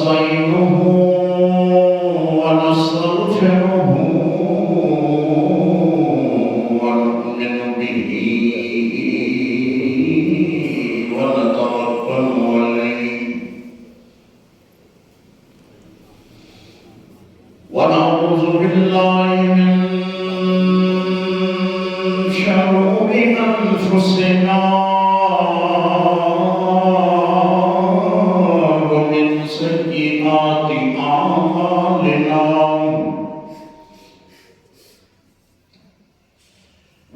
ونستعينه ونستغفره ونؤمن به ونتوكل عليه ونعوذ بالله من شرور أنفسنا ومن سيئات أعمالنا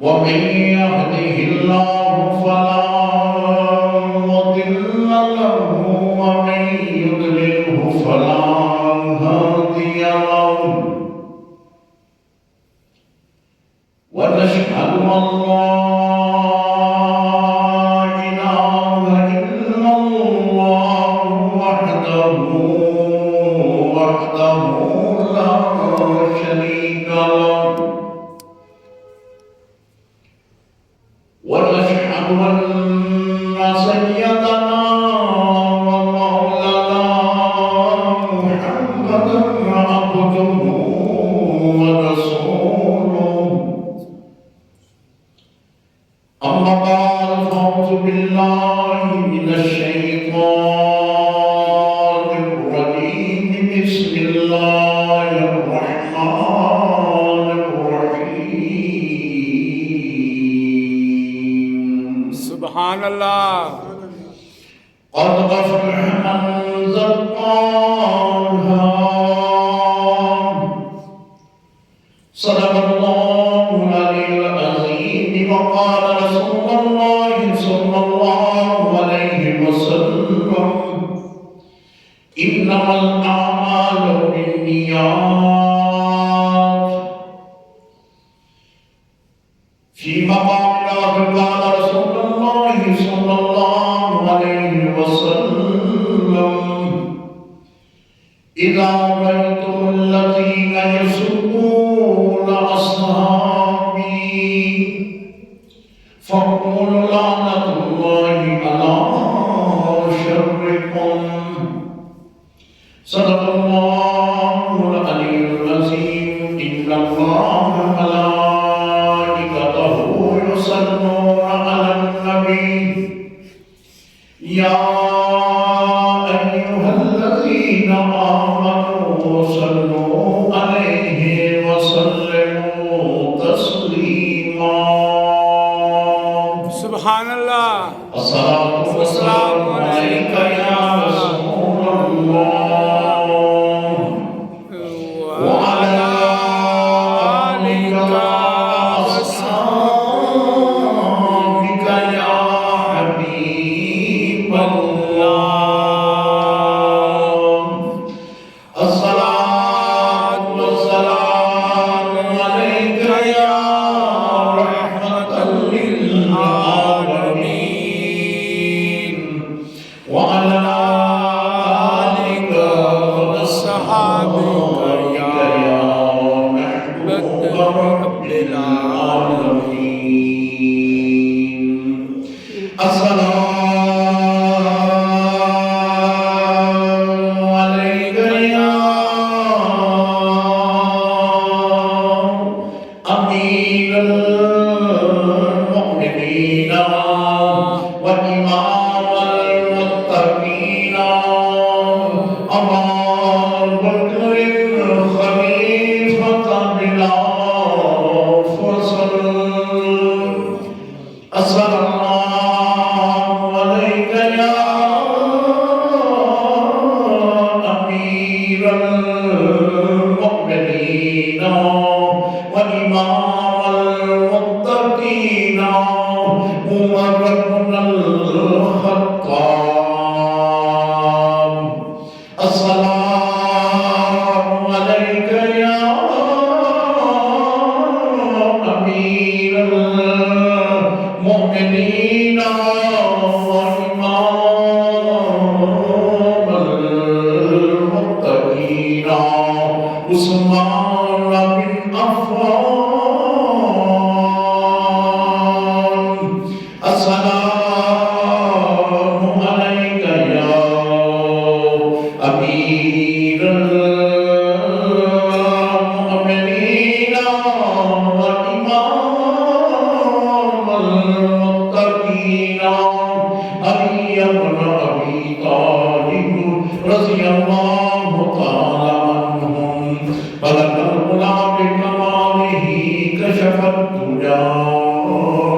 ومن يهده الله فلا مضل له ومن يضلله فلا هادي له ونشهد أن لا إله إلا الله وحده لا شريك له ونشهد أن سيدنا ومولانا محمدا عبده ورسوله أما بعد فأعوذ بالله من الشيطان الرجيم بسم الله الرحمن الرحيم سبحان الله قد أفلح من زكاها صدق الله العلي العظيم وقال رسول الله صلى الله عليه وسلم إنما الأعمال بالنيات في مقام آخر قال رسول الله صلى الله عليه وسلم إذا رأيتم الذين يسبون أصحابي فقولوا لعنة الله على شركم صدق الله العلي العظيم إن الله ملائكته يصلون على النبي يا أيها الذين آمنوا صلوا عليه وسلموا تسليما سبحان الله الصلاة والسلام عليك يا رسول الله وعلى آلك وأصحابك يا حبيب الله الصلاة والسلام عليك يا رحمة للعالمين وعلى آلك وأصحابك يا محبوب رب العالمين السلام عليك يا أمير المؤمنين وإمام المتقين أبا بكر خليفة بلا فصل السلام عليك يا أمير المؤمنين وإمام المتقين عمر بن الخطاب السلام عليك يا أمير المؤمنين وإمام المتقين عثمان بن أبي طالب رضي الله تعالى عنهم بلغ الغلام بكماله كشف الدجى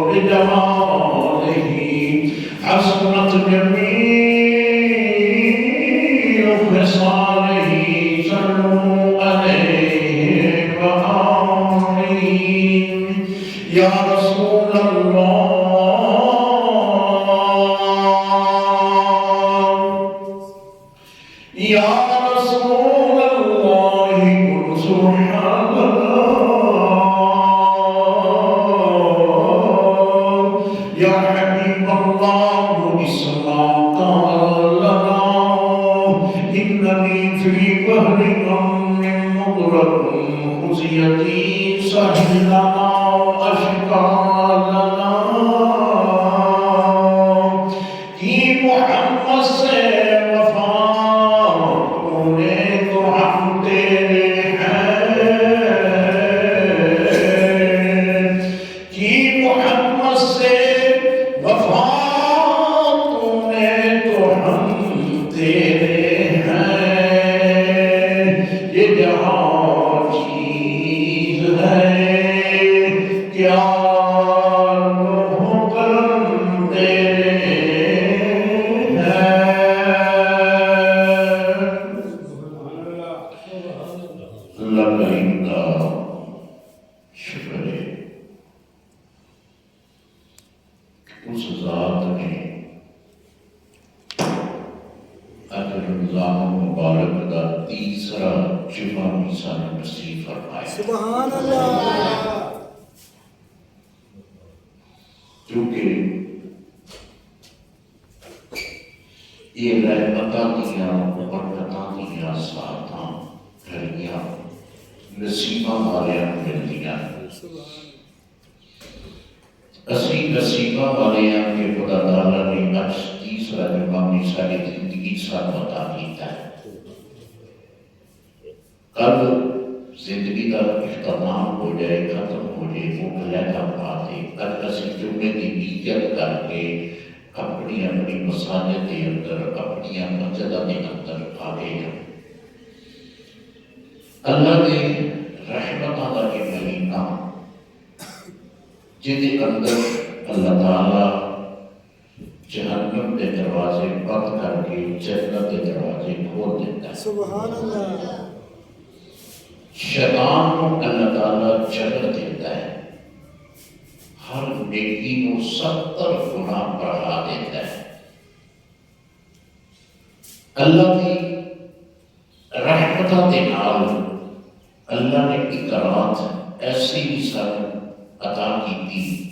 بجماله حسنت جميع خصاله صلوا عليه وآمين يا رسول الله يا رسول الله قل سبحان الله يا حبيب الله اسمع قال لنا إنني في بحر من مغرق خزيتي سهل لنا أشقى لنا کہ محمد سے وفا ہونے تو ہم تیرے ہیں کہ محمد سے وفا ہونے تو ہم تیرے ہیں یہ جہاں چیز ہے کیا اس ذات نے اگر رمضان مبارک کا تیسرا جمعہ مثال نصیب فرمایا سبحان اللہ کیونکہ یہ رحمتاں دیا برکتاں دیا ساتھاں گھڑیاں نصیباں والیاں ملدیاں اسی نصیبہ والے ہیں کہ خدا تعالیٰ نے اج تیسرا جمعہ ساری زندگی ساتھ عطا کیتا ہے کل زندگی کا اختتام ہو جائے ختم ہو جائے وہ علیحدہ بات ہے کل اسی جمعے کی نیت کر کے اپنی اپنی مساجد کے اندر اپنی مسجدہ کے اندر آگے ہیں اللہ نے رحمت کا یہ مہینہ جن کے اندر اللہ تعالیٰ جہنم کے دروازے بند کر کے جنت کے دروازے کھول دیتا ہے سبحان اللہ شیطان کو اللہ تعالیٰ جنت دیتا ہے ہر نیکی کو 70 گنا بڑھا دیتا ہے اللہ کی رحمتاں دے نال اللہ نے اکرامات ایسی ہی سن عطا کی تھی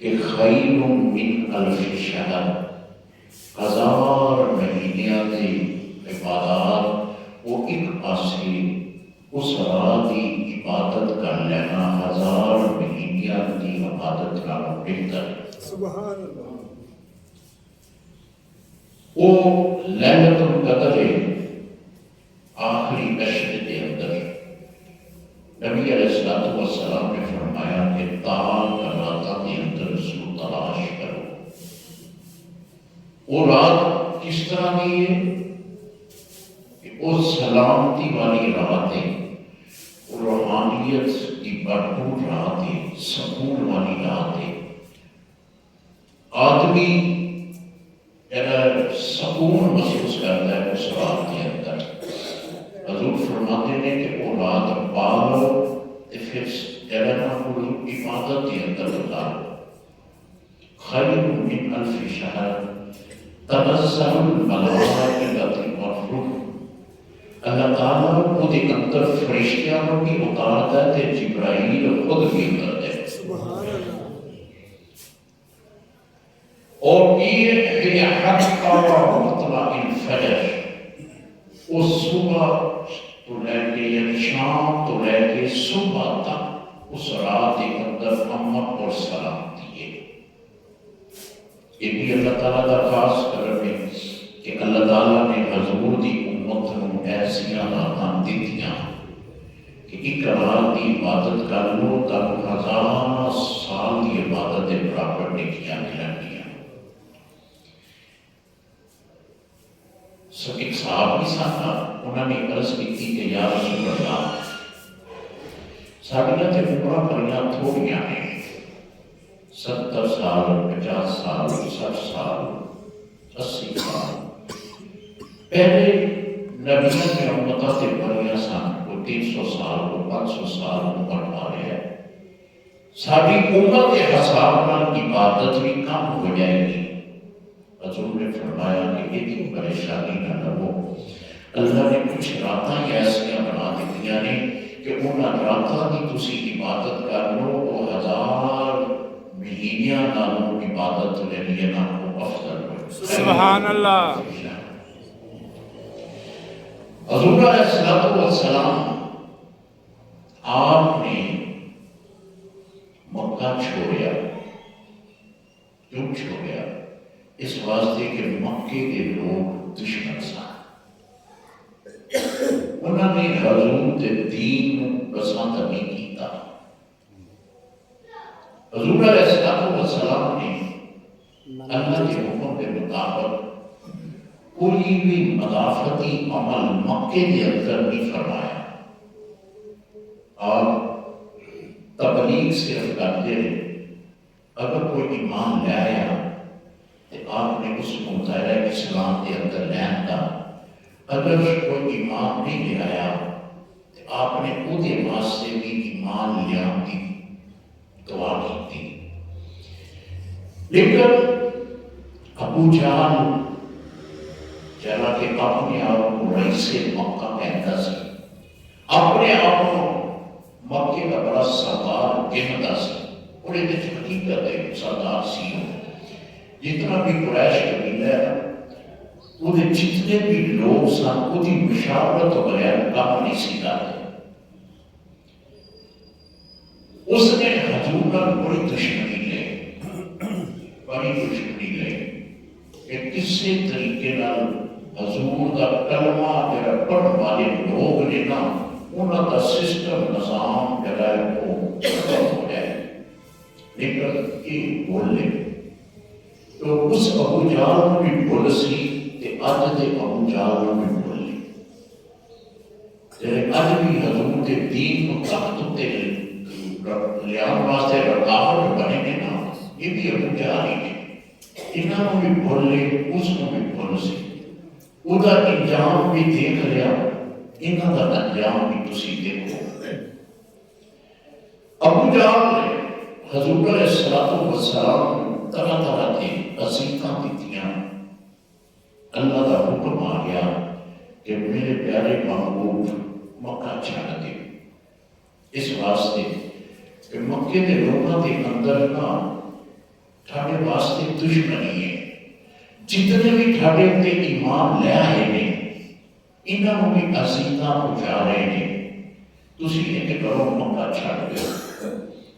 کہ خیر من الف شہر 1000 مہینیاں دے عبادات وہ ایک پاسے اس رات کی عبادت کر لینا 1000 مہینیاں کی عبادت کرنا بہتر ہے سبحان اللہ وہ لیلۃ القدر آخری عشر کے اندر نبی علیہ السلام نے فرمایا کہ تال راتوں کے اندر اس کو تلاش کرو وہ رات کس طرح کی ہے کہ وہ سلامتی والی رات ہے وہ روحانیت کی بھرپور رات ہے سکون والی رات ہے آدمی سکون محسوس کرتا ہے اس رات کے اندر حضور فرماتے ہیں کہ وہ رات پالو پھر عبادت کے اندر گزارو خیر من الف شہر تنزل الملائکۃ والروح اللہ تعالیٰ خود کے اندر فرشتیاں بھی اتارتا ہے کہ جبرائیل خود بھی اترتا ہے سبحان اللہ اور یہ حتی مطلع الفجر اس صبح تو لے کے یعنی شام تو لے کے صبح تک اس رات کے اندر امن اور سلامتی ہے یہ بھی اللہ تعالیٰ کا خاص کرم ہے کہ اللہ تعالیٰ نے حضور دی امت کو ایسیاں راتاں دیتیاں کہ ایک رات کی عبادت کر لو تب 1000 سال کی عبادت برابر نیکیاں ملنگیاں ایک صاحب بھی ساتھ انہوں نے عرض کی کہ یا رسول اللہ ساڑیاں تے عمرہ پریاں تھوڑیاں ہیں 70 سال 50 سال 60 سال 80 سال پہلے نبیوں کے امتہ تے پریاں سان کوئی 300 سال کوئی 500 سال عمر پا رہے ہیں ساری عمر کے حساب نال عبادت بھی کم ہو جائے گی حضور نے فرمایا کہ اتنی پریشانی نہ لو اللہ نے کچھ راتاں ایسیاں بنا دیتیاں نے کہ انہاں راتاں کی تسی عبادت کر لو تو 1000 مہینیاں نالوں عبادت لے لیے نہ کو افضل ہو سبحان اللہ حضور علیہ السلام آپ نے مکہ چھوڑیا کیوں چھوڑیا اس واسطے کہ مکے کے لوگ دشمن سن انہوں نے حضور کے دین پسند نہیں کیتا حضور علیہ السلام نے اللہ کے حکم کے مطابق کوئی بھی مدافعتی عمل مکے کے اندر نہیں فرمایا اور تبلیغ صرف کرتے رہے اگر کوئی ایمان لے آیا تو آپ نے اس کو دائرہ اسلام کے اندر لین دا اگر کوئی ایمان نہیں لے آیا تو آپ نے اودے واسطے بھی ایمان لیا کی دعا کی تھی لیکن ابو جہل جلا کہ اپنے آپ کو رئیس مکہ کہتا سی اپنے آپ کو مکے کا بڑا سردار کہتا سی اور یہ حقیقت ہے سردار سی جتنا بھی قریش قبیلہ ہے وہ جتنے بھی لوگ سن وہ دی مشاورت و بغیر کام نہیں سی کرتے اس نے حضور کا بڑی دشمنی لے کہ کسی طریقے نال حضور کا کلمہ جڑا پڑھن والے لوگ نے نا انہاں کا سسٹم نظام جڑا ہے وہ ختم ہو جائے لیکن یہ بول لے تو اس ابو جہل بھی بول سی کہ اج دے ابو جہل بھی بول لے جڑے اج بھی حضور کے دین کو تخت تے لیاؤن واسطے رکاوٹ بنے نے نا یہ بھی ابو جہل ہی نے انہوں بھی بول لے اس کو بھی بول سی او دا انجام بھی دیکھ لیا انہوں دا انجام بھی تسی دیکھو ابو جہل نے حضور علیہ السلام طرح طرح کے عزیتاں دیتیاں اللہ کا حکم آ گیا کہ میرے پیارے محبوب مکہ چھڑ دے اس واسطے کہ مکے کے لوگوں کے اندر نا ٹھاڑے واسطے دشمنی ہے جتنے بھی ٹھاڑے تے ایمان لے آئے نے انہوں بھی عزیتاں پہنچا رہے ہیں تسی ایک کرو مکہ چھڑ دے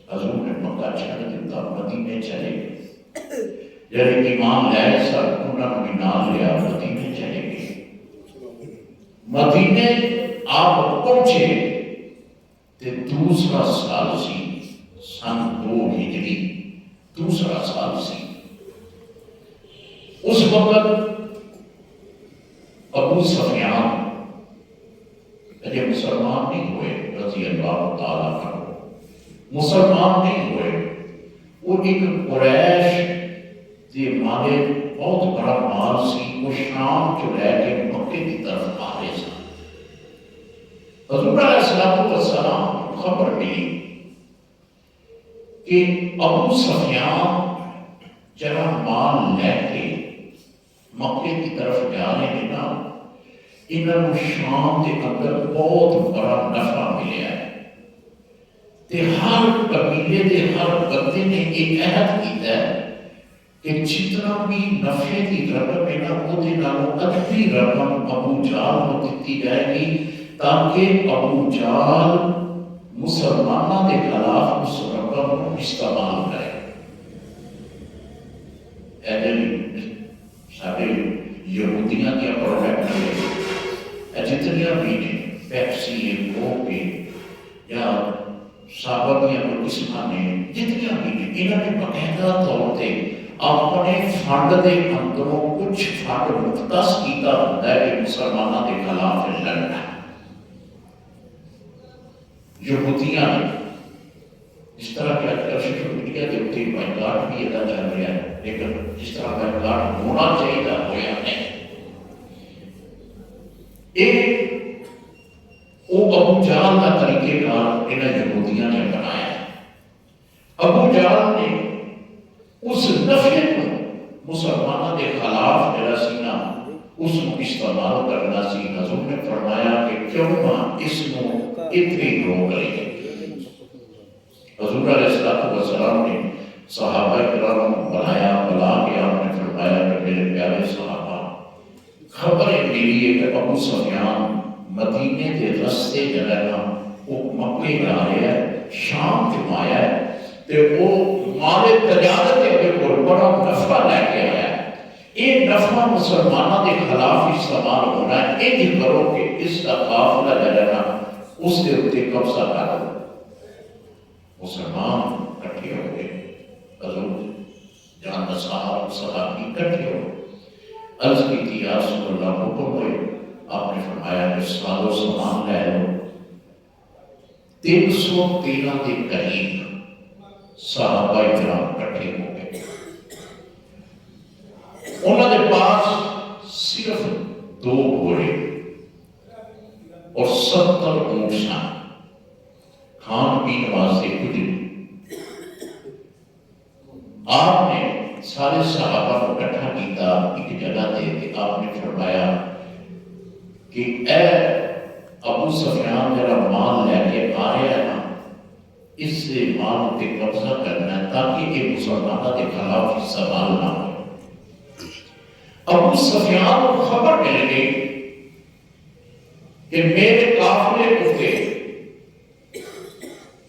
حضور نے مکہ چھڑ دیتا مدینے چلے گئے جب ایمان لائے سب انہوں نے نام لیا مدینے چلے گئے مدینے آپ پہنچے تے دوسرا سال سی سن 2 ہجری دوسرا سال سی اس وقت ابو سفیان اجے مسلمان نہیں ہوئے رضی اللہ تعالیٰ عنہ مسلمان نہیں ہوئے وہ ایک قریش یہ مالے بہت بڑا مال سی وہ شام جو لے کے مکے کی طرف آ رہے سن حضور علیہ السلام خبر ملی کہ ابو سفیان جرا مال لے کے مکے کی طرف جا رہے ہیں نا انہوں شام کے اندر بہت بڑا نفع ملیا ہے تے ہر قبیلے دے ہر بندے نے ایک عہد کیتا ہے کہ جتنا بھی نفع کی رقم ہے نا وہ دے نالوں ادھی رقم ابو جہل کو دیتی جائے گی تاکہ ابو جہل مسلمانوں کے خلاف اس رقم کو استعمال کرے سارے یہودیاں کیا پروڈکٹ ہے جتنیاں بھی نے پیپسی کوک یا صحابہ کو قسمہ نے جتنیاں بھی نے انہوں نے باقاعدہ طور پہ اپنے فنڈ کے اندروں کچھ فنڈ مختص کیتا ہوتا ہے مسلمانوں کے خلاف لڑنا. یہودیاں نے جس طرح کہ سوشل میڈیا کے اتنے بائیکاٹ بھی ادا چل رہا ہے، لیکن جس طرح بائیکاٹ ہونا چاہیے ہوا نہیں. ایک وہ ابو جہل کا طریقہ کار انہیں یہودیاں نے بنایا. ابو جہل نے اس نفی کو مسلمانوں کے خلاف جڑا سی نا اس کو استعمال کرنا سی. حضور نے فرمایا کہ کیوں نہ اس کو اتنی گرو کرے. حضور علیہ السلام نے صحابہ کرام بلایا، بلا کے آپ نے فرمایا کہ میرے پیارے صحابہ، خبر ملی ہے کہ ابو سفیان مدینے کے رستے جگہ وہ مکے میں آ رہا ہے، شام جو آیا ہے تے وہ مال تجارت کے کوئی بڑا نفع لے کے آیا ہے. یہ نفع مسلمانوں کے خلاف استعمال ہونا ہے. یہ کرو کہ اس کا قافلہ جگہ اس کے اتنے قبضہ کرو. مسلمان اکٹھے ہو گئے، حضور جان صحابی اکٹھے ہو عرض کی تھی یا رسول اللہ حکم ہوئے. آپ نے فرمایا کہ سال و سامان لے لو. 313 کے قریب صحابہ کرام اکٹھے ہو گئے. انہوں نے پاس صرف 2 گھوڑے اور 70 اونٹ سن. کھان پین واسطے کچھ نہیں. آپ نے سارے صحابہ کو اکٹھا کیتا ایک جگہ دے. آپ نے فرمایا کہ اے ابو سفیان میرا مال لے کے آ رہا ہے نا، اس سے مال پہ قبضہ کرنا ہے تاکہ یہ مسلمانوں کے خلاف استعمال نہ ہو. ابو سفیان کو خبر مل گئی کہ میرے قافلے اٹھے.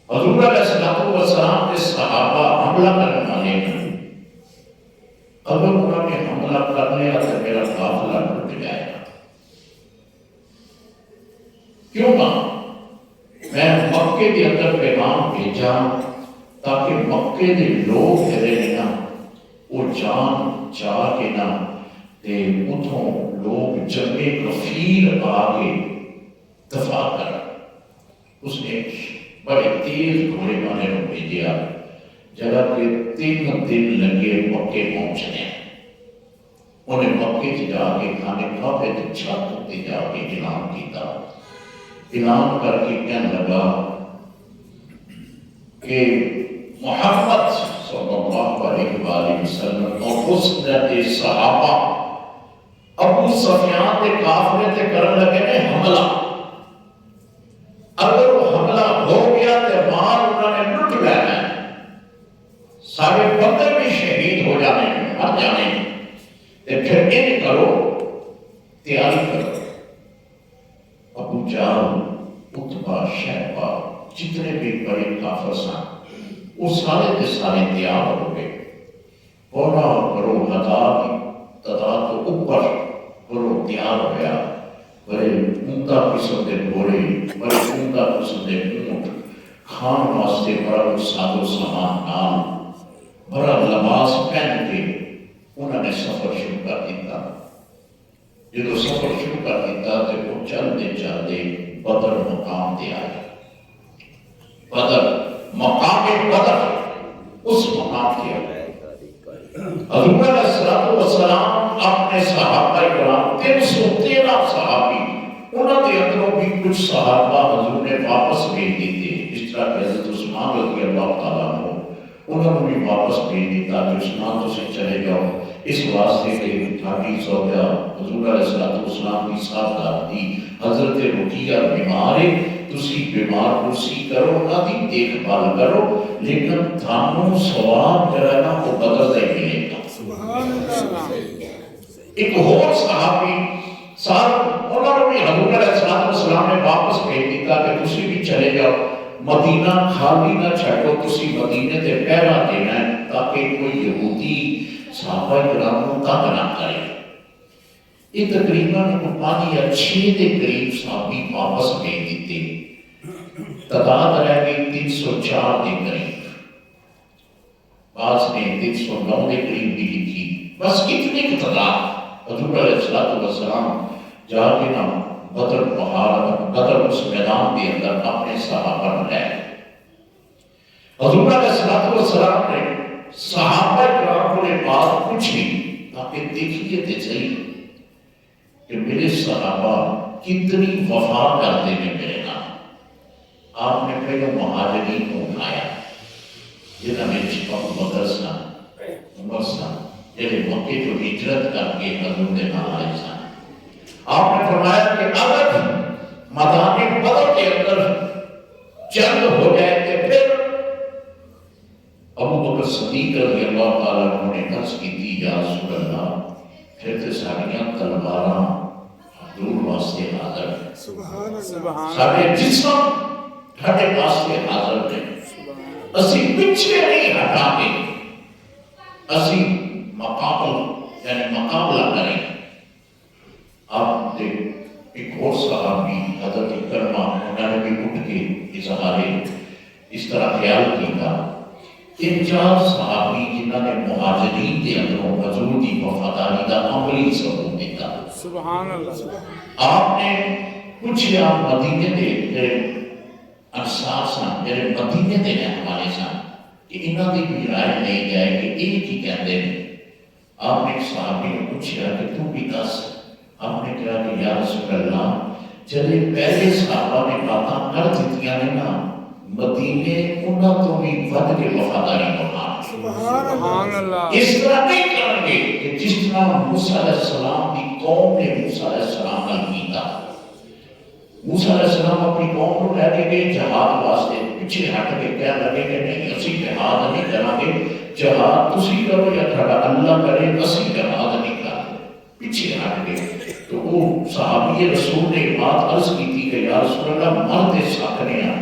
حضور علیہ السلام کے صحابہ حملہ کرنے والے ہیں. اگر انہوں نے حملہ کر لیا تو میرا قافلہ ٹوٹ جائے گا. کیوں نہ میں مکے کے اندر پیغام بھیجا تاکہ مکے کے لوگ جڑے نا وہ جان چاہ کے نہ تے اتوں لوگ جنگے کفیر آ کے دفاع کر. اس نے بڑے تیز گھوڑے والے کو بھیجا جگہ کہ 3 دن لگے مکے پہنچنے. انہیں مکے سے جا کے کھانے کعبے کی چھت تے جا کے اعلان کیتا. اعلان کر کے کہنے لگا کہ محمد صلی اللہ علیہ وآلہ وسلم اور اس نے صحابہ ابو سفیان کے قافلے تے کرنے لگے نے حملہ. اگر وہ حملہ ہو گیا تو مال انہوں نے لٹ لینا ہے، سارے بندے بھی شہید ہو جانے ہیں، مر جانے ہیں. پھر یہ کرو تیاری کرو. ابو جہل، عتبہ، شیبہ جتنے بھی بڑے کافر سن وہ سارے کے سارے تیار ہو گئے. پورا کرو ہزار کی تعداد تو اوپر کرو تیار ہو گیا. بڑے عمدہ قسم کے گھوڑے، بڑے عمدہ قسم کے اونٹ، کھان واسطے بڑا ساز و سامان نال بڑا لباس پہن کے انہوں نے سفر شروع کر دیتا. جب سفر شروع کر دیتا تو وہ چلتے چلتے بدر مقام تے آئے. بدر مقام بدر اس مقام تے آئے. حضور علیہ السلام اپنے صحابہ کرام 313 صحابی انہوں نے اندروں بھی کچھ صحابہ حضور نے واپس بھیج دیتے. اس طرح کہ حضرت عثمان رضی اللہ تعالیٰ عنہ انہوں نے بھی واپس بھیج دیتا کہ عثمان تو سے چلے جاؤ. اس واسطے کہ حدیث ہو گیا حضور علیہ السلام کی صاحب دی حضرت رقیہ بیمار ہے، تسی بیمار کرسی کرو، نہ دی دیکھ بھال کرو، لیکن تھانوں ثواب جڑا نا وہ بدل دے ملے گا. ایک اور صحابی صاحب انہوں نے بھی حضور علیہ السلام نے واپس بھیج دیتا کہ تسی بھی چلے جاؤ، مدینہ خالی نہ چھوڑو، تسی مدینے تے پہرا دینا ہے تاکہ کوئی یہودی صحابہ کرام کو تنگ نہ کرے. یہ تقریباً 5 یا 6 کے قریب صحابی واپس بھیج دیتے. تعداد رہ گئی 304 کے قریب. بعض نے 309 کے قریب بھی لکھی. بس اتنی کی تعداد. حضور علیہ السلام جا کے نا بدر پہاڑ بدر اس میدان کے اندر اپنے صحابہ نے حضور علیہ الصلوۃ والسلام نے صحابہ کرام کو بات پوچھی تاکہ دیکھیے تے صحیح کہ میرے صحابہ کتنی وفا کرتے ہیں میرے نام. آپ نے پہلے مہاجرین کو اٹھایا جنہوں نے ابو بکر سن عمر سن جنہیں مکے جو ہجرت کر کے حضور کے نام آئے سن. آپ نے فرمایا کہ اگر میدان بدر کے اندر جنگ ہو جائے تو پھر ابو بکر صدیق رضی اللہ تعالیٰ عنہ نے عرض کی تھی یا رسول اللہ پھر تو ساریاں تلواراں حضور واسطے حاضر ہیں, سبحان اللہ, سارے جسم ہٹے واسطے حاضر ہیں, اسی پیچھے نہیں ہٹا کے اسی مقابل یعنی مقابلہ کریں. آپ نے ایک اور صحابی حضرت کرما انہوں نے بھی اٹھ کے اظہار اس طرح خیال کیا کہ 4 صحابی جنہوں نے مہاجرین کے اندروں حضور کی وفاداری کا عملی ثبوت دیتا. سبحان اللہ. آپ نے پوچھا مدینے دے انصار سن جڑے مدینے دے رہنے والے سن کہ انہاں دی بھی رائے نہیں جائے کہ یہ کی کہتے ہیں. آپ نے ایک صحابی نے پوچھا کہ تو بھی دس. آپ نے کہا کہ یا رسول اللہ جلے پہلے صحابہ نے باتاں کر دیتیاں نے نا مدینے انہاں تو بھی ود کے وفاداری بنا. سبحان اللہ. اس طرح نہیں کریں گے کہ جس طرح موسیٰ علیہ السلام کی قوم نے موسیٰ علیہ السلام نال کیتا. موسیٰ علیہ السلام اپنی قوم کو لے کے گئے جہاد واسطے, پیچھے ہٹ کے کہنے لگے کہ نہیں اسی جہاد نہیں کریں گے, جہاد تسی کرو یا تھوڑا اللہ کرے, اسی جہاد نہیں کریں. پیچھے ہٹ گئے تو وہ صحابی رسول نے بات عرض کی تھی کہ یا رسول اللہ مرد سکنے ہیں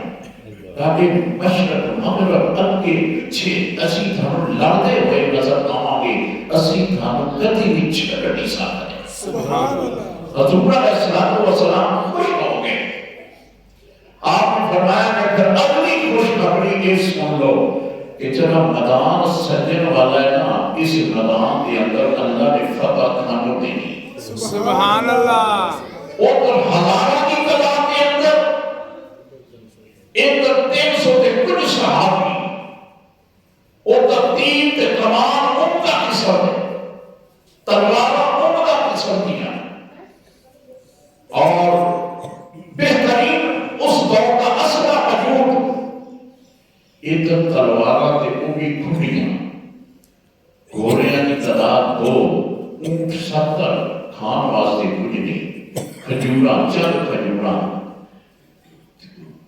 تاکہ مشرق مغرب اگے پیچھے اسی تھانوں لڑتے ہوئے نظر آواں گے, اسی تھانوں کدی بھی چھڑ نہیں سکتے. سبحان اللہ. حضور علیہ السلام خوش ہو گئے. آپ نے فرمایا کہ پھر اگلی خوشخبری یہ سن لو کہ جب میدان سجن والا ہے نا, اس میدان کے اندر اللہ نے فتح کھانوں دینی. سبحان اللہ. اور ہزاروں کی تعداد کے اندر ایک 300 کے کچھ صحابی اور ترتیب کے کمان عمدہ قسم ہے, تلوارہ عمدہ قسم دیا اور بہترین اس دور کا اسلحہ موجود. ایک تلوارہ تے وہ بھی کھڑیاں, گھوڑیاں کی تعداد 2, اونٹ 70, کھان واسطے کچھ نہیں, کھجوراں چند کھجوراں.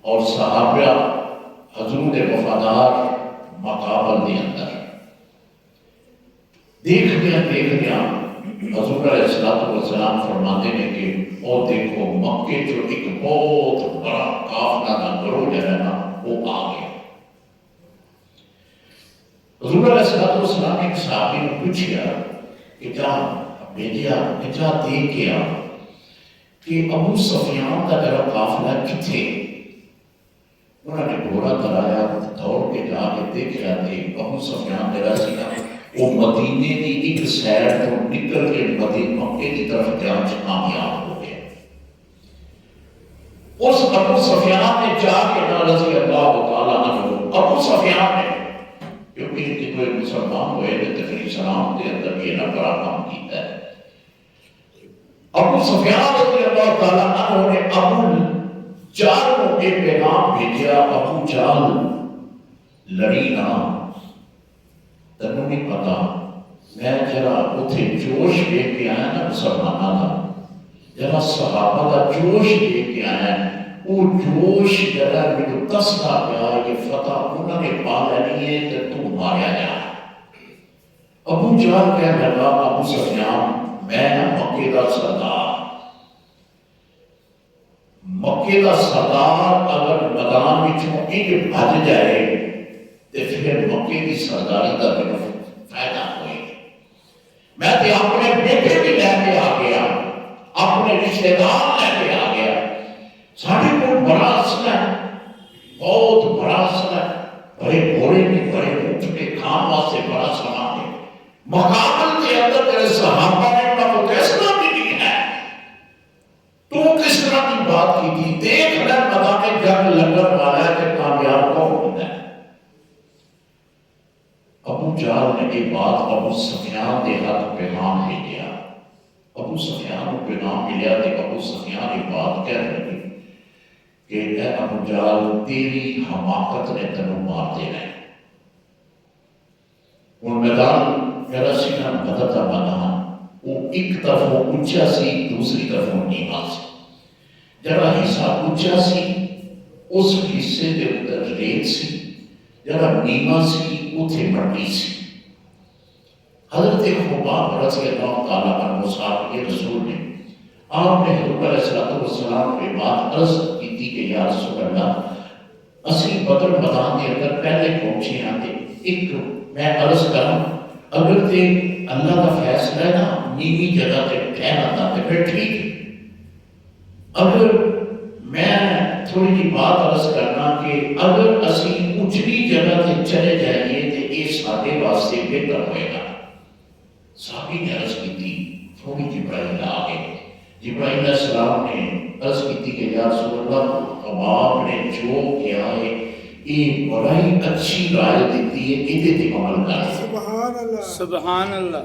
اور صحابہ حضور وفادار مقابل دے اندر دیکھ دیا حضور علیہ السلام فرماتے ہیں کہ اور دیکھو مکے جو ایک بہت بڑا قافلہ کا گروہ ہے نا وہ آ گیا. حضور علیہ السلام نے ایک صحابی نے پوچھا کہ جا بھیجیا کہ جا دیکھ کے آ کہ ابو سفیان کا جڑا قافلہ کتھے. انہوں نے گھوڑا کرایا, دوڑ کے جا کے دیکھا کہ ابو سفیان میرا سینا وہ مدینے کی ایک سیر تو نکل کے مکے کی طرف جان سے کامیاب ہو گیا. اس ابو سفیان نے جا کے رضی اللہ تعالیٰ عنہ, ابو سفیان نے کیونکہ کہ کوئی مسلمان ہوئے نے تقریر سلام کے اندر یہ نہ بڑا کام کیتا ہے. ابو سفیان رضی اللہ تعالیٰ عنہ نے ابو جال کو ایک پیغام بھیجا, ابو جال لڑی نہ, تنوں نہیں پتا میں جرا اتھے جوش لے کے آیا نا مسلمانہ کا, جرا صحابہ کا جوش لے کے آیا, وہ جوش جرا میں تسلا پیا یہ فتح انہوں نے پا لینی ہے کہ تو ماریا جا. ابو جال کہنے لگا ابو سفیان میں مکے کا سردار, مکے کا سردار اگر میدان وچوں ایک بھج جائے تو پھر مکے کی سرداری کا بھی فائدہ ہوئے. میں تو اپنے بیٹے بھی لے کے آ گیا, اپنے رشتے دار لے کے آ گیا. ساڑھے کو بڑا اسلحہ ہے, بہت بڑا اسلحہ ہے, بڑے گھوڑے نے, بڑے اونٹ نے, کھان واسطے بڑا سامان ہے. مقابل کے اندر میرے صحابہ نے انہوں کو فیصلہ بھی نہیں ہے. کی تھی دیکھ لیں میدان جنگ لگن والا ہے کہ کامیاب کون ہوتا ہے. ابو جہل نے یہ بات ابو سفیان کے ہاتھ پیغام بھیجا. ابو سفیان کو پیغام ملیا تو ابو سفیان یہ بات کہہ رہے کہ اے ابو جہل تیری حماقت نے تینوں مار دینا ہے. وہ میدان میرا سینہ بدر کا میدان وہ ایک طرف اونچا سی دوسری طرف نیواں سی. جڑا حصہ اونچا سی اس حصے کے اندر ریت سی، جڑا نیواں سی اتنے مٹی سی. حضرت خباب رضی اللہ تعالیٰ عنہ صاحب یہ رسول نے آپ نے حضور علیہ السلام کے بعد عرض کی تھی کہ یا رسول اللہ اسی بدر میدان کے اندر پہلے پہنچے ہیں تے ایک میں عرض کروں اگر تے اللہ کا فیصلہ ہے نا نیوی جگہ تے ٹھہرا تھا تے پھر ٹھیک. اگر میں تھوڑی جی بات عرض کرنا کہ اگر اسی اچھلی جگہ تے چلے جائیے تے یہ سارے واسطے بہتر ہوئے گا. صحابی نے عرض کی تھی تھوڑی جبرائیل آ گئے. جبرائیل علیہ السلام نے عرض کی تھی کہ یا رسول اللہ خباب نے جو کیا ہے یہ بڑائی اچھی رائے دیتی ہے یہ تے عمل کر. سبحان اللہ سبحان اللہ.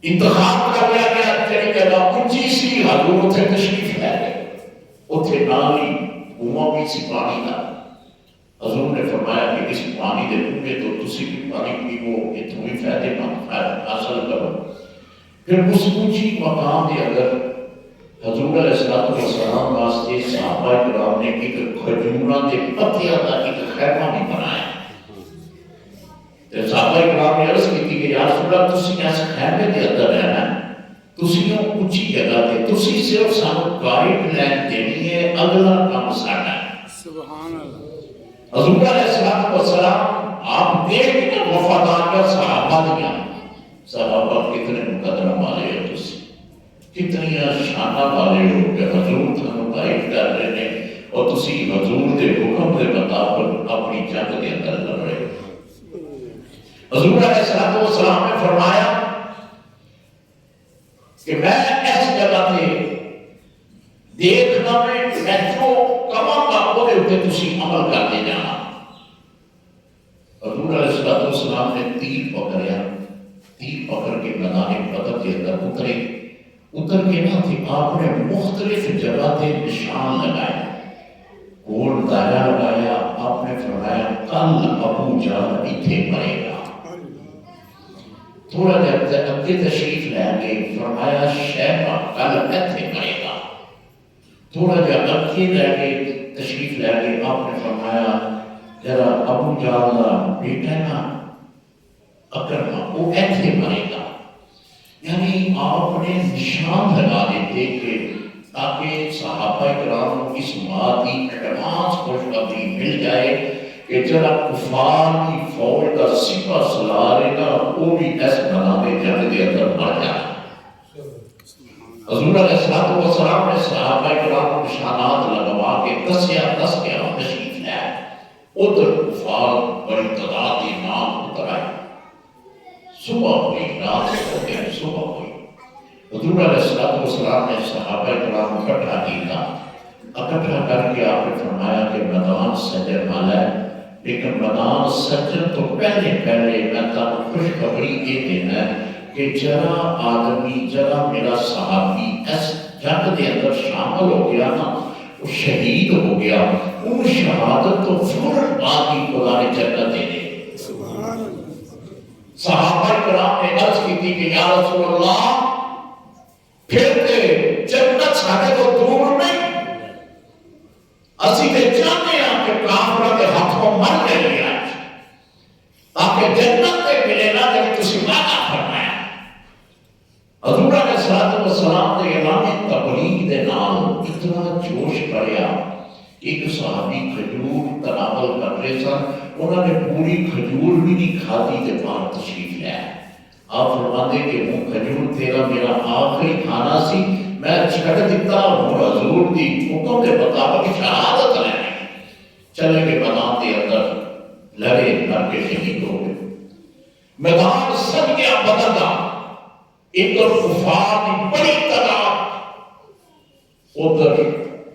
انتخاب کر لیا گیا تیری جگہ اونچی سی حضور اتنے تشریف لے گئے. اتنے نالی کنواں بھی سی پانی کا. حضور نے فرمایا کہ اس پانی دے پوچھے تو تسی بھی پانی پیو یہ تمہیں فائدے مند حاصل کرو. پھر اس اونچی مقام دے اگر حضور علیہ السلام واسطے صحابہ کرام نے ایک کھجوراں دے پتیاں کا ایک خیمہ بھی بنایا. صحابہ کرام نے عرض کی کہ یا رسول اللہ تسی اس خیمے دے اندر رہنا ہے تسی اونچی جگہ تے تسی صرف سانو گائیڈ لائن دینی ہے اگلا کام ساڈا ہے. سبحان اللہ. حضور علیہ السلام آپ دیکھ کے وفادار صحابہ دیا صحابہ کتنے مقدرہ والے ہو تسی کتنی شانہ والے ہو کہ حضور تھانو گائیڈ کر رہے ہیں اور تسی حضور دے حکم دے مطابق اپنی جنگ دے اندر لڑ رہے ہو. حضور علیہ السلام نے فرمایا کہ میں اس جگہ پہ دیکھنا میں جو کماں کا وہ دے تسی عمل کرتے جانا. حضور علیہ السلام نے تیر پکڑیا. تیر پکڑ کے میدان بدر کے اندر اتر کے نہ تھی آپ نے مختلف جگہ تے نشان لگائے گول دائرہ لگایا. آپ نے فرمایا کل ابو جہل اتھے مرے گا. تھوڑا جب اگے تشریف لے گئے فرمایا شیبہ کل اتھے مرے گا. تھوڑا جب اگے لے گئے تشریف لے گئے آپ نے فرمایا ذرا ابو جہل بیٹا ہے نا اکرما وہ ایتھے مرے گا. یعنی آپ نے نشان لگا دیتے کہ تاکہ صحابہ کرام کو اس بات کی ایڈوانس خوشخبری مل جائے کہ جرا کفار کی فوج کا سپہ سالار ہے نا وہ بھی اس بنانے جنگ دے اندر مر جائے. حضور علیہ السلام نے صحابہ کرام کو نشانات لگوا کے دس کے تشریف لے ادھر کفار بڑی تعداد کے نام اتر آئے. صبح ہوئی رات ہو گیا صبح ہوئی. حضور علیہ السلام نے صحابہ کرام اکٹھا کیا. اکٹھا کر کے آپ نے فرمایا کہ میدان سجن والا ہے لیکن میدان سجن تو پہلے میں تب خوشخبری یہ دینا ہے کہ جرا آدمی جرا میرا صحابی اس جنگ کے اندر شامل ہو گیا نا وہ شہید ہو گیا وہ شہادت تو فوراً بعد ہی خدا نے جنت دے دے. صحابہ کرام نے عرض کی تھی کہ یا رسول اللہ پھر تے جنت سارے کو دور نہیں اسی تے چاہتے ہیں کہ کافروں کے ہاتھوں مر گئے آج تاکہ جنت تے ملے نا جب تسی وعدہ فرمایا. حضور علیہ السلام نے اعلان تبلیغ دے نال اتنا جوش پڑیا ایک صحابی کھجور تناول کر رہے سن انہوں نے پوری کھجور بھی نہیں کھاتی تے باہر تشریف لے آئے. آپ فرماتے کہ وہ کھجور تیرا میرا آخری کھانا سی میں چھڑ دیتا ہوں حضور دی حکم دے مطابق شہادت لینے چلے کے میدان دے اندر لڑے لڑ کے شہید ہو گئے. میدان سب گیا بدل گا. ادھر کفار کی بڑی تعداد ادھر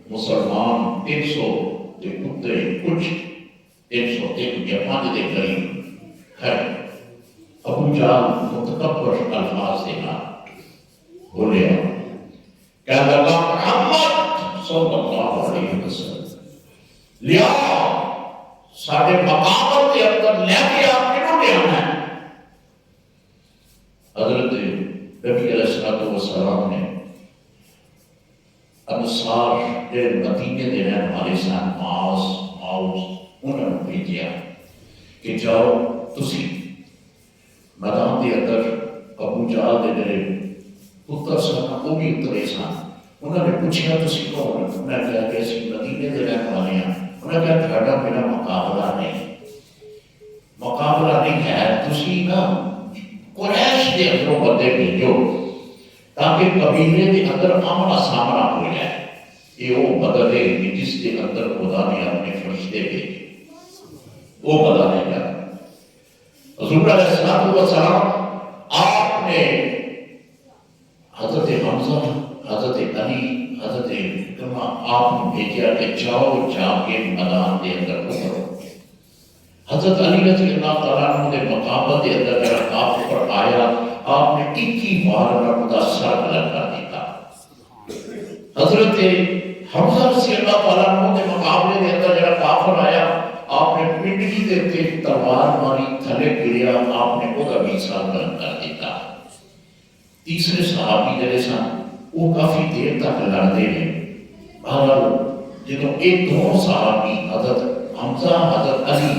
مسلمان 300 کے اتنے کچھ 301 یا 5 کے قریب ہے. ابو جہل متکبر الفاظ دینا بولے کہنے لگا محمد صلی اللہ علیہ وسلم لیا سارے مقامات کے اندر لے کے آپ کیوں لے آنا ہے. حضرت نبی علیہ السلام نے انصار کے مدینے دے رہنے والے سن معاذ انہوں نے بھیجیا کہ جاؤ تسی میدان دے اندر ابو جہل دے جڑے پتر سن وہ بھی اترے سن. انہوں نے پوچھا تسی کون؟ انہوں نے کہا کہ اسی مدینے دے رہنے والے ہیں. انہوں نے کہا تھوڑا میرا مقابلہ نہیں ہے. تسی نا قریش دے اندروں بندے بھیجو تاکہ قبیلے کے اندر آمنا سامنا ہو جائے. یہ وہ بدل ہے جس کے اندر خدا نے اپنے فرشتے بھیجے. وہ بدل ہے کیا؟ حضور علیہ السلام آپ نے حضرت حمزہ، حضرت علی، حضرت اکرمہ آپ نے بھیجا کہ جاؤ جا کے میدان کے اندر اترو. حضرت علی رضی اللہ تعالیٰ عنہ کے مقابلے کے اندر جب آپ پر آیا آپ نے 21 بار نرمدا سر بلند کر دیتا. حضرت حمزہ رضی اللہ تعالیٰ عنہ کے مقابلے کے اندر جب کافر آیا آپ نے پنڈلی دے کے تلوار ماری تھلے گریا آپ نے وہ بھی سر بلند کر دیتا. تیسرے صحابی جڑے سن وہ کافی دیر تک لڑتے ہیں. بہرحال جنہوں ایک دو صحابی حضرت حمزہ حضرت علی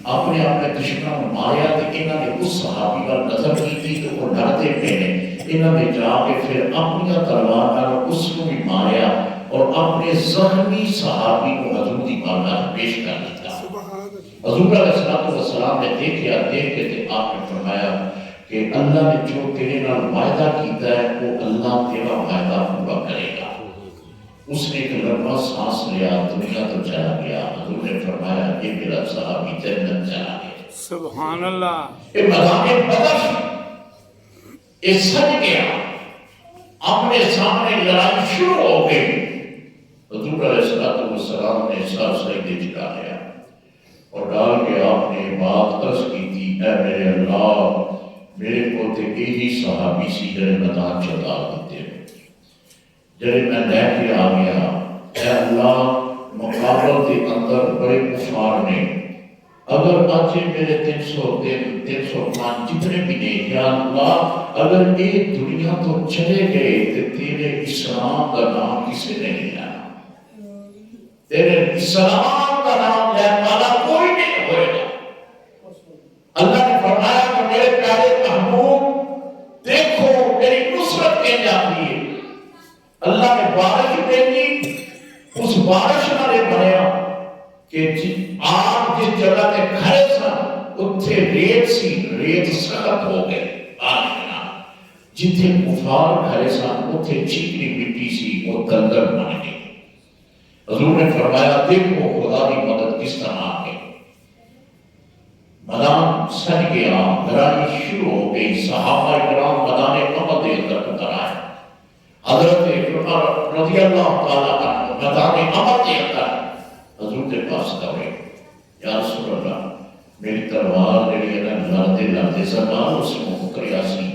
اپنے دشمنوں کو ماریا تو انہوں نے اس صحابی پر نظر کی تھی تو وہ لڑتے پے نے. انہوں نے جا کے پھر اپنی تلوار اس کو بھی ماریا اور اپنے زخمی صحابی کو حضور کی بارگاہ پیش کر دیتا. حضور علیہ السلام نے دیکھا دیکھ کے آپ نے فرمایا کہ اللہ نے جو تیرے نال وعدہ کیتا ہے وہ اللہ تیرا وعدہ پورا کرے گا. اس نے ایک لمبا سانس لیا دنیا تو چلا گیا. حضور نے فرمایا یہ میرا صحابی جنت چلا گیا. سبحان اللہ. یہ میدان بدر یہ سج گیا اپنے سامنے لڑائی شروع ہو گئی. حضور علیہ السلام نے سر سجدے چڑھا لیا اور ڈال کے آپ نے بات عرض کی تھی اے میرے اللہ میرے کو تے یہی صحابی سی جڑے میدان چلا دیتے جڑے میں لے کے آ گیا. اے اللہ مقابل کے اندر بڑے کفار نے اگر آج میرے 305 جتنے بھی نہیں یا اللہ اگر یہ دنیا تو چلے گئے تو تیرے اسلام کا نام کسی نے نہیں لینا. تیرے اسلام کا نام لینے والا کوئی نہیں ہوئے گا. اللہ نے فرمایا کہ میرے پیارے محبوب دیکھو میری نصرت کے جاتی ہے. اللہ نے بارش بھیجی اس بارش نے بنیا کہ آپ جس جگہ تے کھڑے سن اتھے ریت سی ریت سخت ہو گئے. جتھے کفار کھڑے سن اتھے چکنی مٹی سی وہ دلدل بن گئی. حضور نے فرمایا دیکھو خدا کی مدد کس طرح آ گئی. میدان سج گیا لڑائی شروع ہو گئی. صحابہ کرام میدان احد کے اندر اتر آئے. حضرت عمر رضی اللہ تعالیٰ عنہ میدان احد کے اندر حضور کے پاس دوڑے یا رسول اللہ میری تلوار جڑی ہے نا لڑتے سرکار اس میں مکریا سی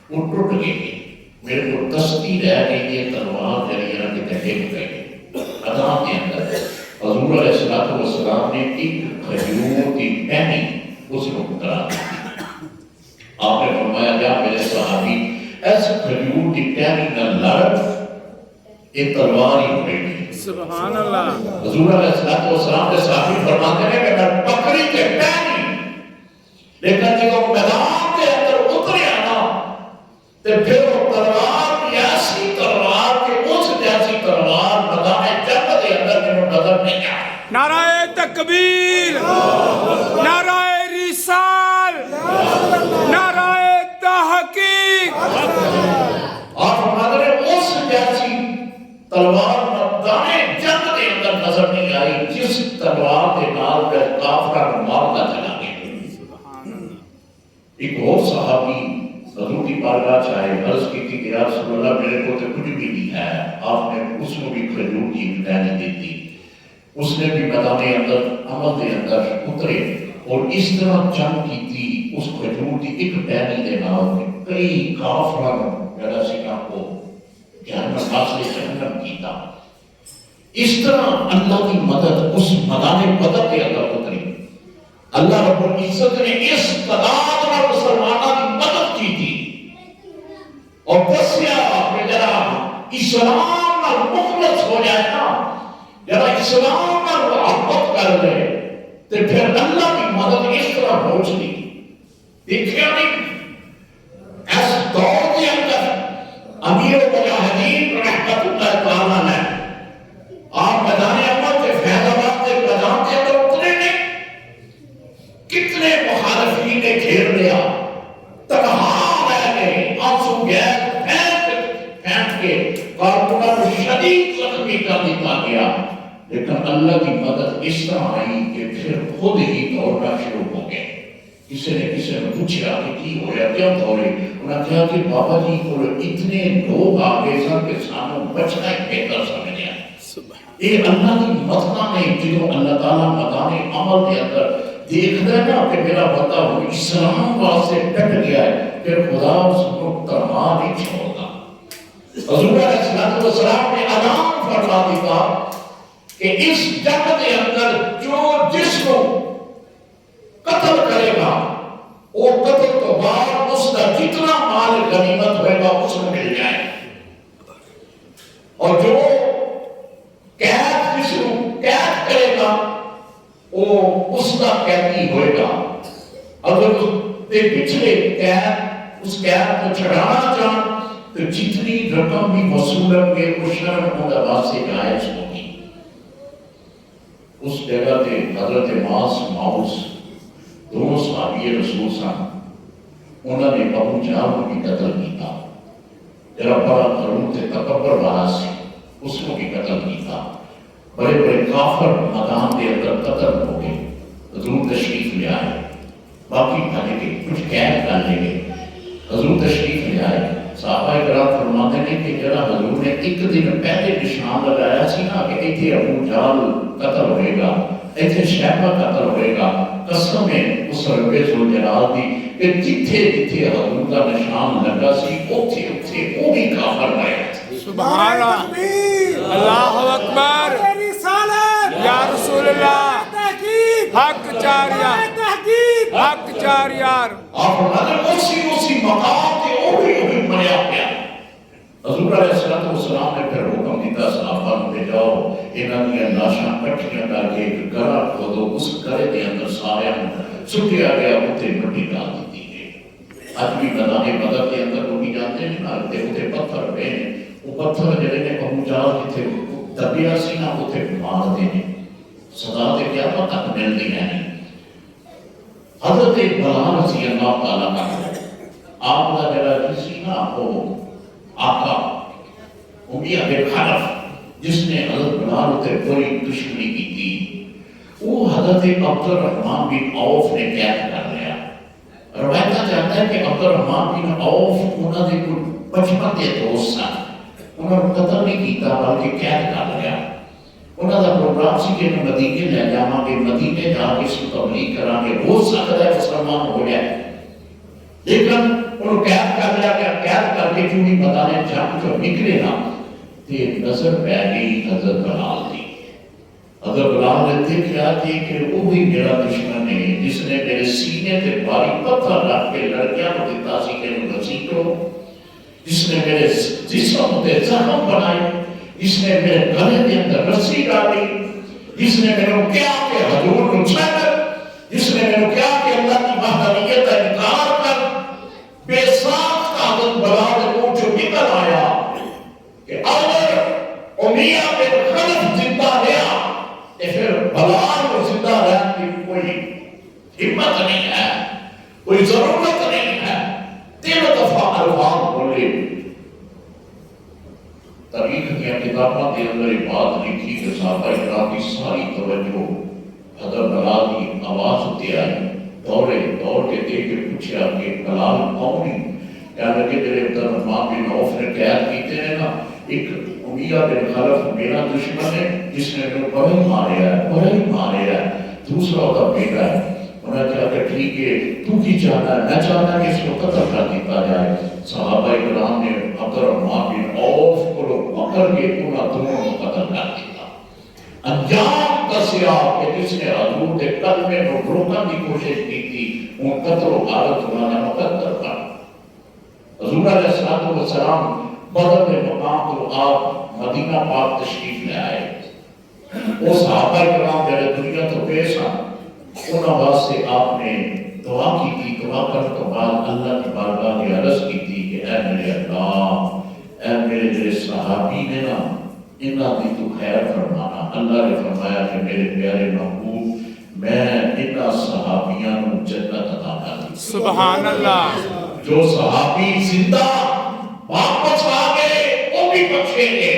وہ ٹوٹ گئی. میرے کو دستی رہ گئی یہ تلوار جڑی ہے نا کہ ڈگ گئی. میدان کے اندر حضور علیہ السلام نے ایک کھجور کی ٹہنی اس کو اترا دی. آپ نے فرمایا جا میرے صحابی ایسے کھجور کی ٹہنی نہ لڑ یہ تلوار ہی اٹھے گی. سبحان اللہ. حضور علیہ السلام کے صحابی فرماتے ہیں کہ میں بکری کے ٹہنی لیکن جب میدان کے اندر اترے آنا تو پھر وہ تلوار ایسی تلوار کہ اس جیسی تلوار میدان جنگ کے اندر جنہوں نظر نہیں آئی. نعرہ تکبیر، نعرہ رسال، نعرہ تحقیق. اور ہمارے اس جیسی تلوار میدان جنگ کے اندر نظر نہیں آئی جس تلوار کے نال پہ کافرہ مارنا چلا گیا. ایک اور صحابی حضور کی بارگاہ چاہے عرض کی تھی کہ یا رسول اللہ میرے کو تو کچھ بھی نہیں ہے. آپ نے اس کو بھی کھجور کی ٹہنی دے اس نے بھی میدان اندر عمل دے اندر اترے اور اس طرح جنگ کی تھی اس کھجور کی ایک ٹہنی دے نال کئی کافراں جڑا سی نا کو جہنم حاصل جہنم کیتا. اس طرح اللہ کی مدد اس میدان بدر کے اندر اتری. اللہ رب العزت نے اس تعداد میں مسلمانوں کی مدد کی تھی اور دسیا کہ جرا اسلام میں مخلص ہو جائے نا، جرا اسلام میں محبت کر لے تو پھر اللہ کی مدد اس طرح پہنچتی. دیکھیا نہیں اس دور کے اندر امیر المجاہدین رحمت اللہ تعالیٰ نے آپ میدان عمل کے فیض آباد کے میدان کے اندر اترے نے، کتنے مخالفین نے گھیر لیا، تنہا رہ گئے، آنسو گیس پھینک کے کارکنوں کو شدید زخمی کر دیتا گیا. لیکن اللہ کی مدد اس طرح آئی کہ پھر خود ہی دوڑنا شروع ہو گئے. کسی نے پوچھا کہ کی ہویا کیا دوڑے؟ انہوں نے کہا کہ بابا جی کو اتنے لوگ آگے سن کہ سانوں بچنا ہی بہتر سمجھا. یہ اللہ کی مدد نہیں، جنہوں اللہ تعالیٰ میدان عمل کے اندر دیکھتا ہے نا کہ میرا بندہ وہ اسلام واسطے ڈٹ گیا ہے، پھر خدا اس کو تنہا نہیں چھوڑتا. حضور علیہ السلام نے اعلان فرما دیا کہ اس جنگ کے اندر جو جس کو قتل کرے گا وہ قتل تو بعد اس کا جتنا مال غنیمت ہوئے گا اس کو مل جائے، اور جو قید جس کو قید کرے گا وہ اس کا قیدی ہوئے گا. اگر اس کے پچھلے قید اس قید کو چھڑانا چاہاں تو جتنی رقم بھی وصول ہوگی وہ شرم مدعا سے جائز ہوگی. اس جگہ پہ حضرت معاذ دونوں صحابی رسول سن، انہوں نے ابو جہل کو بھی قتل کیا. جرا بڑا غرور تے تکبر والا سی، اس کو بھی قتل کیا. بڑے بڑے کافر میدان کے اندر قتل ہو گئے. حضور تشریف لے آئے، باقی بھاگے گئے، کچھ قید کر لے گئے. حضور تشریف لے آئے. صحابہ کرام فرماتے ہیں کہ جڑا حضور نے ایک دن پہلے نشان لگایا سی نا کہ ایتھے ابو جہل قتل ہوئے گا، ایتھے شیبہ قتل ہوئے گا، قسم ہے اس رب ذوالجلال دی کہ جتھے جتھے حضور کا نشان لگا سی اوتھے اوتھے وہ بھی کافر رہے. سبحان اللہ، اللہ اکبر، یا رسول اللہ، حق چار یار، حق چار یار. آپ اسی مقام کے اوہی مریا پیا. حضور علیہ السلام نے پھر حکم دیتا صحابہ نے جاؤ انہاں دی لاشاں کٹھیاں کر کے ایک گڑھا کھودو، اس گڑھے کے اندر سارے سٹیا گیا، اتنے مٹی ڈال دیتی گئی. آج بھی میدان بدر کے اندر لوگ جانتے ہیں نا اتنے پتھر پے نے، وہ پتھر جڑے نے ابو جہل جتھے دبیا سی نا اتنے مارتے ہیں، سزا تے قیامت تک ملتی ہے. حضرت بلال رضی اللہ تعالیٰ عنہ آپ کا جڑا کسی نا وہ آقا امیہ بن خلف جس نے حضرت بلال تے بڑی دشمنی کی تھی، وہ حضرت عبد الرحمن بن عوف نے قید کر لیا. روایتہ چاہتا ہے کہ عبد الرحمن بن عوف انہوں نے کوئی بچپن کے دوست سن، انہوں نے قتل نہیں کیتا بلکہ قید کر لیا. انہوں نے پروگرام سی کہ مدینے لے جاواں گے، مدینے جا کے اس کو تبلیغ کریں گے، ہو سکتا ہے مسلمان ہو جائے. لیکن انہوں قید کر لیا کہ قید کر کے کیوں نہیں بتانے جنگ جو نکلے نا تے نظر پہ گئی حضرت بلال دی. حضرت بلال نے دیکھا کہ وہی میرا دشمن ہے جس نے میرے سینے تے بھاری پتھر رکھ کے لڑکیاں کو دیتا سی کہ گھسیٹو، جس نے میرے جسم تے زخم بنائے، جس نے میرے گلے کے اندر رسی ڈالی، جس نے میرے کیا کہ حضور کو چھڑ، جس نے میرے کیا کہ اللہ کی وحدانیت کا انکار کر، بے ساکھ کا حضرت بلال کو جو نکل آیا کہ اگر امیہ بن خلف زندہ رہا تو پھر بلال کو زندہ رہنے کی کوئی ہمت نہیں ہے، کوئی ضرورت نہیں ہے. 3 دفعہ الفاظ بولے. تاریخ کی کتابوں کے اندر ایک بات لکھی کہ صحابہ کرام کی ساری توجہ حضرت بلال کی آواز ہوتی آئی، دوڑ کے دیکھ کے پوچھا کہ بلال کون ہے؟ کہنے لگے میرے عبد الرحمن بن عوف نے قید کیتے ہیں نا، ایک امیہ بن خلف میرا دشمن ہے جس نے میرے بڑا ہی مارے ہے دوسرا ہوتا بیٹا ہے انہوں نے کہا کہ ٹھیک ہے تو کی چاہتا ہے میں چاہتا ہے کہ اس کو قتل کر دیتا جائے صحابہ کرام نے عبد الرحمن بن عوف کو پکڑ کے انہوں دونوں کو قتل کر دیتا انجام دسیا کہ جس نے حضور کے کلمے کو روکنے کی کوشش کی تھی ان قتل و غارت انہوں نے مقدر کر حضور علیہ السلام بدر میں مقام تو آپ مدینہ پاک تشریف لے آئے وہ صحابہ کرام جب دنیا تو پیش آئے انہوں واسطے آپ نے دعا کی تھی دعا کرنے تو بعد اللہ کی بارگاہ میں عرض کی تھی کہ اے میرے اللہ اے میرے جو صحابی نے نا انہاں دی تو خیر فرمانا اللہ نے فرمایا کہ میرے پیارے محبوب میں انہاں صحابیاں کو جنت عطا کر دی سبحان اللہ جو صحابی زندہ واپس آ گئے وہ بھی بخشے گے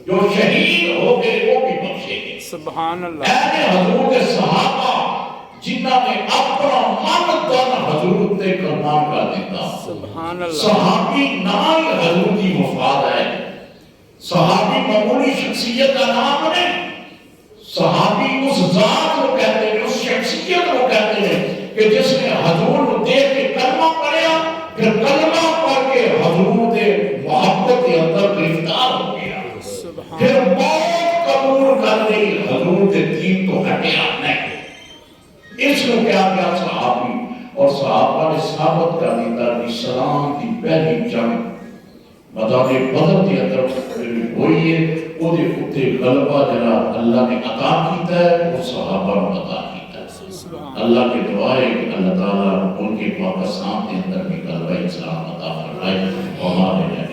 جو شہید ہو گئے وہ بھی بخشے گے سبحان اللہ اے حضور کے صحابہ جنہاں نے اپنا من تن حضور تے قربان کر دیتا سبحان اللہ صحابی نام حضور کی وفاد ہے صحابی معمولی شخصیت کا نام نہیں صحابی اس ذات کو کہتے ہیں اس شخصیت کو کہتے ہیں کہ جس نے حضور کو دیکھ کے کلمہ پڑھیا پھر کلمہ پڑھ کے حضور کے محبت کے اندر گرفتار ہو گیا پھر موت قبول کر لی حضور کے دین تو ہٹیا نہیں اس کو کیا کیا صحابی اور صحابہ نے ثابت کر دیتا کہ اسلام کی پہلی جنگ مدار بدر کے اندر ہوئی ہے وہ دے اتے غلبہ جناب اللہ نے عطا کیتا ہے وہ صحابہ نے عطا کیتا ہے اللہ کے دعائے کہ اللہ تعالیٰ ان کے پاکستان کے اندر بھی غلبہ اسلام عطا فرمائے اور ہمارے